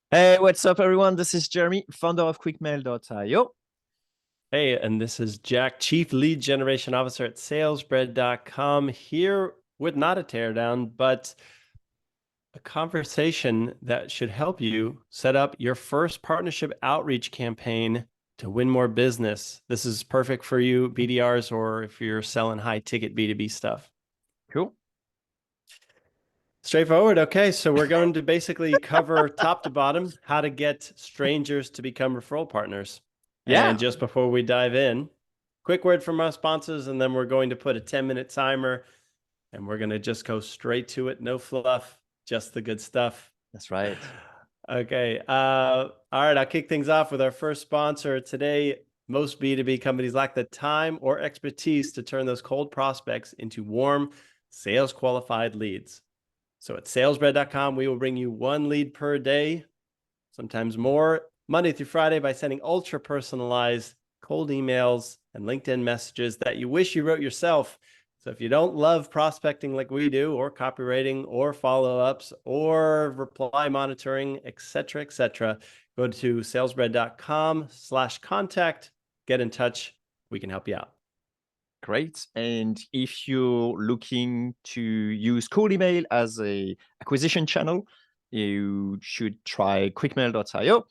Hey, what's up, everyone? This is Jeremy, founder of quickmail.io. Hey, and this is Jack, Chief Lead Generation Officer at salesbread.com, here with not a teardown, but a conversation that should help you set up your first partnership outreach campaign to win more business. This is perfect for you, BDRs, or if you're selling high ticket B2B stuff. Cool. Straightforward. Okay, so we're going to basically cover top to bottom how to get strangers to become referral partners. Yeah, And just before we dive in, quick word from our sponsors, and then we're going to put a 10-minute timer and we're going to just go straight to it. No fluff, just the good stuff. that's right. Okay. All right. I'll kick things off with our first sponsor. Today, most B2B companies lack the time or expertise to turn those cold prospects into warm, sales qualified leads. So at salesbread.com, we will bring you one lead per day, sometimes more, Monday through Friday, by sending ultra personalized cold emails and LinkedIn messages that you wish you wrote yourself. So if you don't love prospecting like we do, or copywriting, or follow-ups, or reply monitoring, etc., go to salesbread.com/contact, get in touch. We can help you out. Great. And if you're looking to use cold email as a acquisition channel, you should try quickmail.io.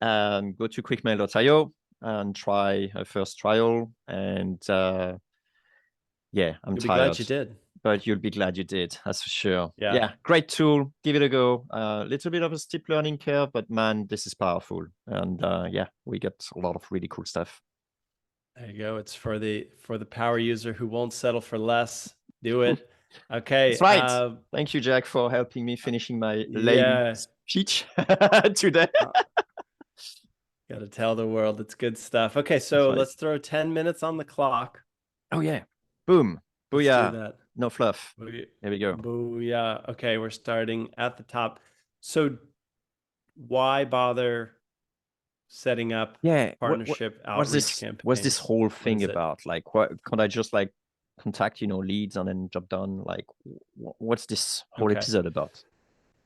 Go to quickmail.io and try a first trial. And yeah, I'm You'll be glad tired, you did. but you'll be glad you did. That's for sure. Yeah. Yeah, great tool. Give it a go. A little bit of a steep learning curve, but man, this is powerful. And yeah, we get a lot of really cool stuff. There you go. It's for the power user who won't settle for less. Do it. Okay. That's right. Thank you, Jack, for helping me finishing my lame Yeah. speech today. Got to tell the world it's good stuff. Okay, That's so right. let's throw 10 minutes on the clock. Oh yeah. Boom. Let's do Booyah. that. No fluff. There we go. Booyah. Okay, we're starting at the top. So why bother setting up Yeah. partnership What's outreach this campaigns? whole What thing is it? about? Like, what can't I just like contact, leads and then job done? Like, what's this whole Okay. episode about?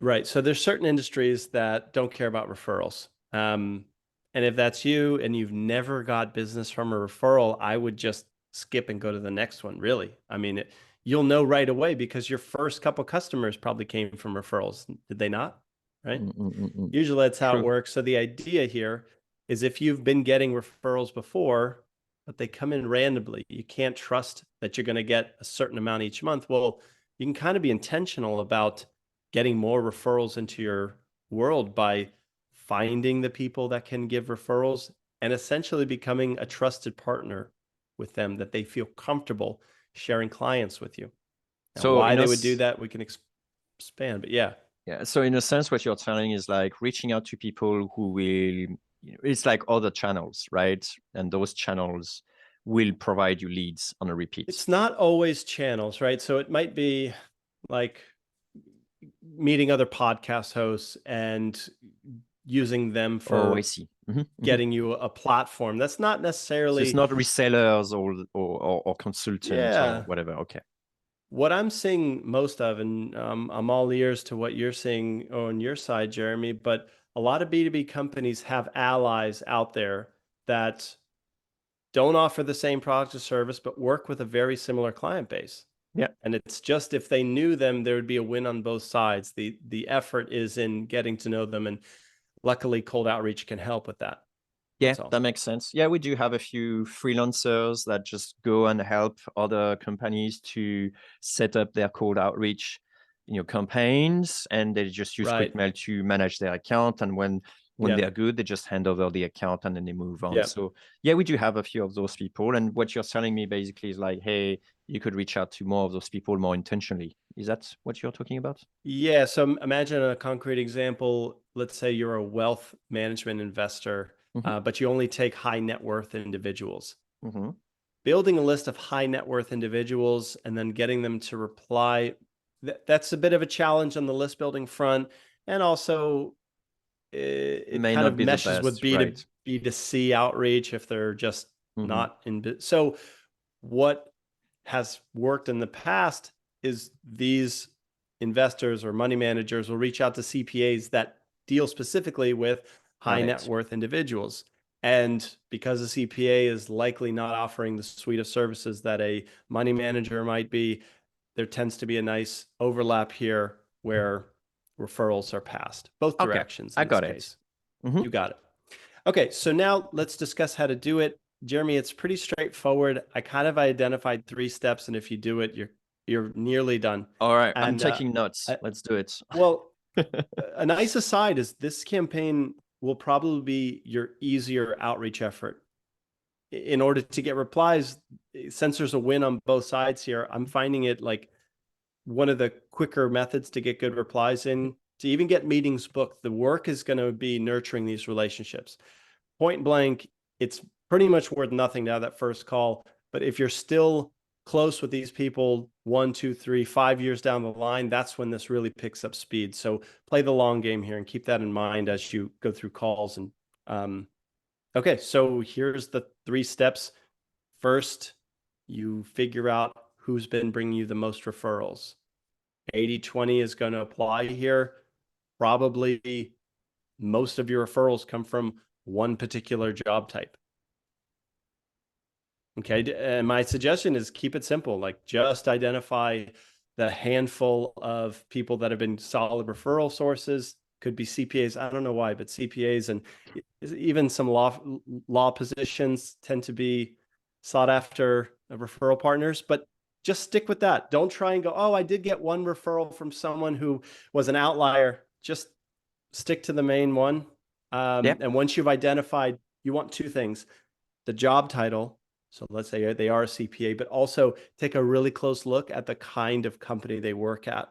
Right. So there's certain industries that don't care about referrals. And if that's you and you've never got business from a referral, I would just skip and go to the next one, really. I mean, you'll know right away because your first couple customers probably came from referrals. Did they not? Right? Mm-mm-mm-mm. Usually that's how it True. works. So the idea here is if you've been getting referrals before, but they come in randomly, you can't trust that you're going to get a certain amount each month. Well, you can kind of be intentional about getting more referrals into your world by finding the people that can give referrals and essentially becoming a trusted partner with them, that they feel comfortable sharing clients with you. Now, So why in they would do us, that, we can expand, but yeah. yeah. So in a sense, what you're telling is like reaching out to people who will, it's like other channels, right? And those channels will provide you leads on a repeat. It's not always channels, right? So it might be like meeting other podcast hosts and using them Oh, I for see. getting you a platform. That's not So it's necessarily, not resellers or consultants or yeah. whatever. Okay. What I'm seeing most of, and I'm all ears to what you're seeing on your side, Jeremy, but a lot of B2B companies have allies out there that don't offer the same product or service, but work with a very similar client base. Yeah. And it's just, if they knew them, there would be a win on both sides. The effort is in getting to know them, and luckily cold outreach can help with that. Yeah, That's all. that makes sense. Yeah, we do have a few freelancers that just go and help other companies to set up their cold outreach, campaigns, and they just use Right. QuickMail to manage their account. And when Yeah. they're good, they just hand over the account and then they move on. Yeah. So yeah, we do have a few of those people. And what you're telling me basically is like, hey, you could reach out to more of those people more intentionally. Is that what you're talking about? Yeah. So imagine a concrete example. Let's say you're a wealth management investor, Mm-hmm. but you only take high net worth individuals. Mm-hmm. Building a list of high net worth individuals and then getting them to reply, that's a bit of a challenge on the list building front. And also, it May kind not of be the meshes with best, right? B2C outreach if they're just Mm-hmm. not in. So what has worked in the past is these investors or money managers will reach out to CPAs that deal specifically with high Got net it. worth individuals. And because a CPA is likely not offering the suite of services that a money manager might be, there tends to be a nice overlap here where referrals are passed, both Okay, directions I in this got it. case. Mhm. You got it. Okay, so now let's discuss how to do it. Jeremy, it's pretty straightforward. I kind of identified 3 steps, and if you do it, you're nearly done. All right, I'm And taking notes. I, Let's do it. well, a nice aside is this campaign will probably be your easier outreach effort. In order to get replies, since there's a win on both sides here, I'm finding it like one of the quicker methods to get good replies in, to even get meetings booked. The work is going to be nurturing these relationships. Point blank, it's pretty much worth nothing to have that first call. But if you're still close with these people 1, 2, 3, 5 years down the line, that's when this really picks up speed. So play the long game here and keep that in mind as you go through calls. And okay, so here's the 3 steps. First, you figure out who's been bringing you the most referrals. 80/20 is going to apply here. Probably most of your referrals come from one particular job type. Okay. And my suggestion is keep it simple. Like just identify the handful of people that have been solid referral sources. Could be CPAs. I don't know why, but CPAs and even some law positions tend to be sought after referral partners. But just stick with that. Don't try and go, oh, I did get one referral from someone who was an outlier. Just stick to the main one. Yeah, And once you've identified, you want 2 things: the job title. So let's say they are a CPA, but also take a really close look at the kind of company they work at,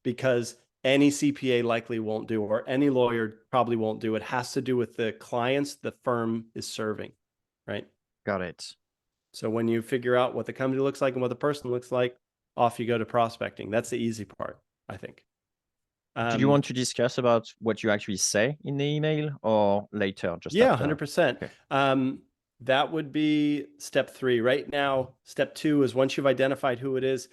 because any CPA likely won't do, or any lawyer probably won't do. It has to do with the clients the firm is serving, right? got it. So when you figure out what the company looks like and what the person looks like, off you go to prospecting. That's the easy part, I think. Do you want to discuss about what you actually say in the email or later, just Yeah, after? 100%. Okay. That would be step 3. Right now, step 2 is once you've identified who it is,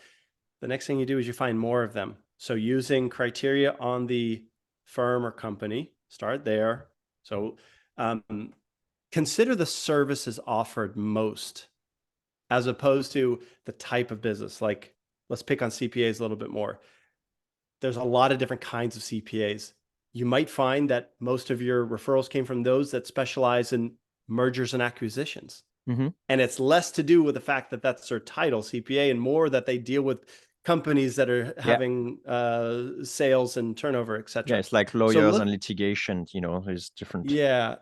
the next thing you do is you find more of them. So using criteria on the firm or company, start there. So um, consider the services offered most as opposed to the type of business. Like let's pick on CPAs a little bit more. There's a lot of different kinds of CPAs. You might find that most of your referrals came from those that specialize in mergers and acquisitions. Mhm. And it's less to do with the fact that that's their title, CPA, and more that they deal with companies that are Yeah, having sales and turnover, et yeah, cetera. it's like So lawyers and look, litigation, there's different. yeah,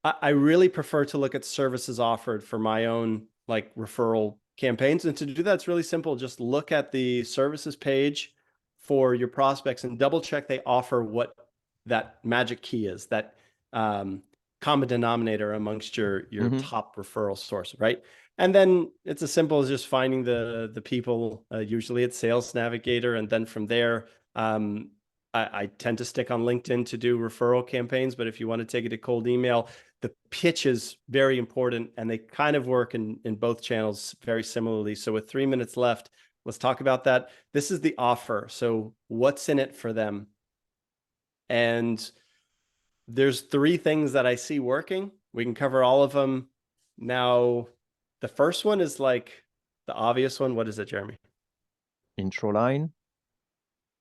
I really prefer to look at services offered for my own like referral campaigns. And to do that, it's really simple. Just look at the services page for your prospects and double check they offer what that magic key is, that common denominator amongst your Mhm. top referral source, right? And then it's as simple as just finding the people. Usually it's Sales Navigator, and then from there, I tend to stick on LinkedIn to do referral campaigns, but if you want to take it to cold email, the pitch is very important, and they kind of work in both channels very similarly. So with 3 minutes left, let's talk about that. This is the offer. So what's in it for them? And there's 3 things that I see working. We can cover all of them. Now, the first one is like the obvious one. What is it, Jeremy? Intro line,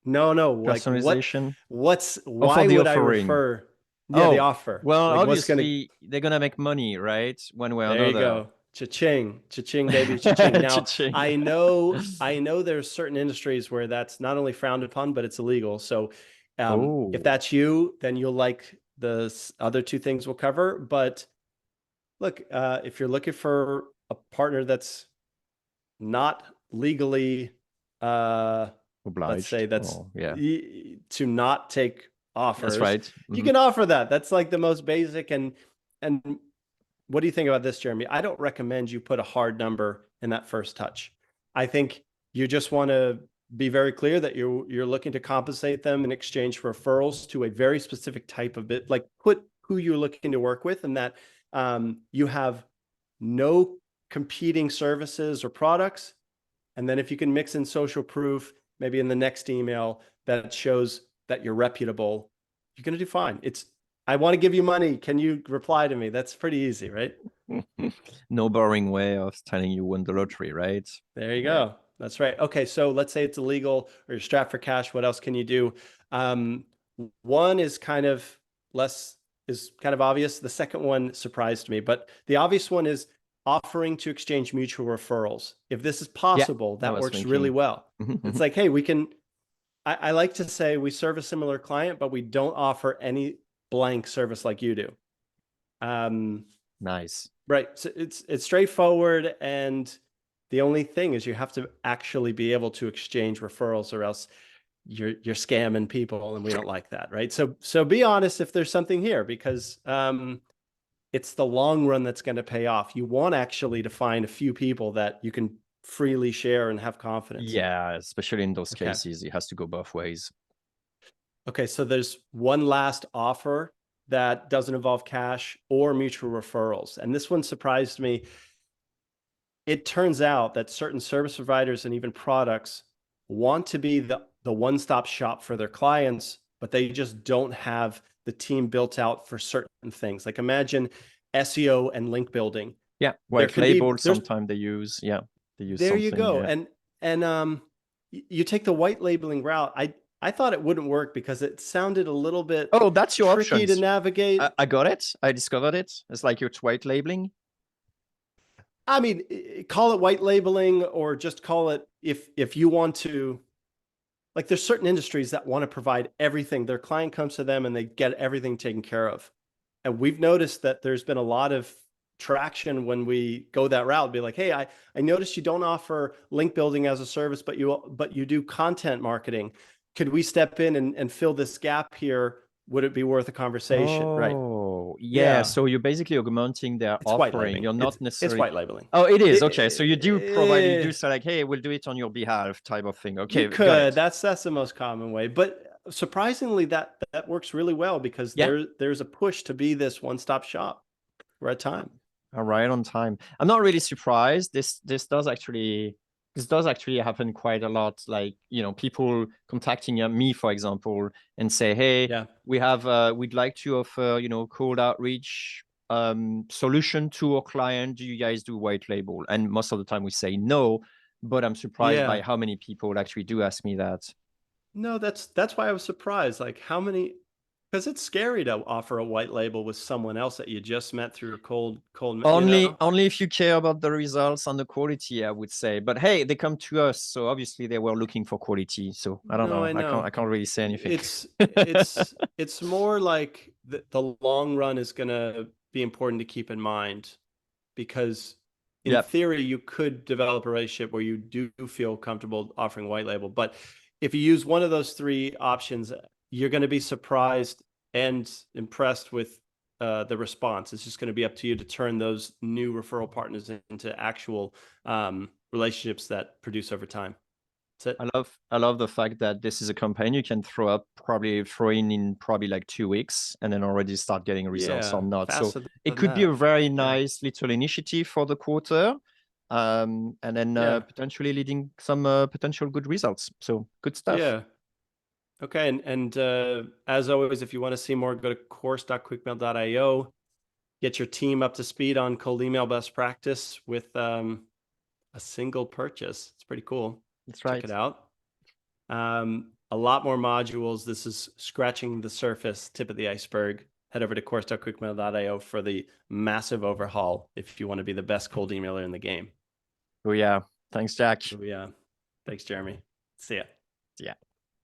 No. Like personalization. Oh, for why the would I offering. refer? Yeah, the Oh, offer. well, Like what's gonna obviously they're gonna make money, right? One way or There you another. go. Cha-ching, cha-ching, baby, cha-ching. Now, Cha-ching. I know there's certain industries where that's not only frowned upon, but it's illegal. So, if Oh, that's you, then you'll like the other 2 things we'll cover. But look, if you're looking for a partner that's not legally, uh, let's say obliged. that's Oh, yeah, to not take that's offers, right. you Mhm. can offer that. That's like the most basic. And what do you think about this, Jeremy? I don't recommend you put a hard number in that first touch. I think you just want to be very clear that you're looking to compensate them in exchange for referrals to a very specific type of bit, like put who you're looking to work with, and that you have no competing services or products. And then if you can mix in social proof, maybe in the next email that shows that you're reputable, you're going to do fine. I want to give you money. Can you reply to me? That's pretty easy, right? No boring way of telling you won the lottery, right? There you Yeah. go. That's right. Okay, so let's say it's illegal or you're strapped for cash. What else can you do? Um, one is kind of obvious. The second one surprised me, but the obvious one is offering to exchange mutual referrals. If this is Yeah, possible, I that was works really thinking. well. Mhm, It's mhm. like, hey, I like to say we serve a similar client, but we don't offer any blank service like you do. Um, Nice. Right. So it's straightforward, and the only thing is you have to actually be able to exchange referrals, or else you're scamming people, and we don't like that, right? So be honest if there's something here, because it's the long run that's going to pay off. You want actually to find a few people that you can freely share and have confidence. Yeah, especially in those Okay. cases, it has to go both ways. Okay, so there's one last offer that doesn't involve cash or mutual referrals. And this one surprised me. It turns out that certain service providers and even products want to be the one-stop shop for their clients, but they just don't have the team built out for certain things. Like imagine SEO and link building. Yeah, There white can be label. there's Sometimes they use. Yeah, they use there you something. go. Yeah. And you take the white labeling route. I thought it wouldn't work because it sounded a little bit Oh, that's your tricky to options. navigate. I got it. I discovered it. It's like your white labeling. I mean, call it white labeling, or just call it, if you want to, like, there's certain industries that want to provide everything. Their client comes to them and they get everything taken care of. And we've noticed that there's been a lot of traction when we go that route. Be like, hey, I noticed you don't offer link building as a service, but you do content marketing. Could we step in and fill this gap here? Would it be worth a conversation? Right. Oh, yeah. Yeah. So you're basically augmenting their It's white offering. labeling. You're not It's necessarily. white labeling. Oh, it is. Okay. So you do It, say like, hey, we'll do it on your behalf type of thing. You Okay, got could. it. That's the most common way, but surprisingly, that works really well, because Yeah. there's a push to be this one-stop shop for a time. All right, on time. I'm not really surprised. This does actually happen quite a lot. Like, people contacting me, for example, and say, "Hey, Yeah, we'd like to offer, cold outreach solution to our client. Do you guys do white label?" And most of the time we say no, but I'm surprised by yeah. how many people actually do ask me that. No, that's why I was surprised. Like, how many? Because it's scary to offer a white label with someone else that you just met through a cold. Only if you care about the results and the quality, I would say. But hey, they come to us, so obviously they were looking for quality. So I don't No, know. I I know. can't really say anything. It's more like the long run is gonna be important to keep in mind, because in Yeah, theory you could develop a relationship where you do feel comfortable offering white label. But if you use one of those three options, you're going to be surprised and impressed with the response. It's just going to be up to you to turn those new referral partners into actual relationships that produce over time. That's it. I love the fact that this is a campaign you can throw in probably like 2 weeks and then already start getting results or Yeah, not. So faster it than could be a that. very Yeah. nice little initiative for the quarter. And then Yeah. potentially leading some potential good results. So good stuff. Yeah. Okay. And as always, if you want to see more, go to course.quickmail.io. Get your team up to speed on cold email best practice with a single purchase. It's pretty cool. That's Check right. it out. A lot more modules. This is scratching the surface, tip of the iceberg. Head over to course.quickmail.io for the massive overhaul if you want to be the best cold emailer in the game. Oh yeah. Thanks, Jack. Oh, yeah. Thanks, Jeremy. See ya. Yeah.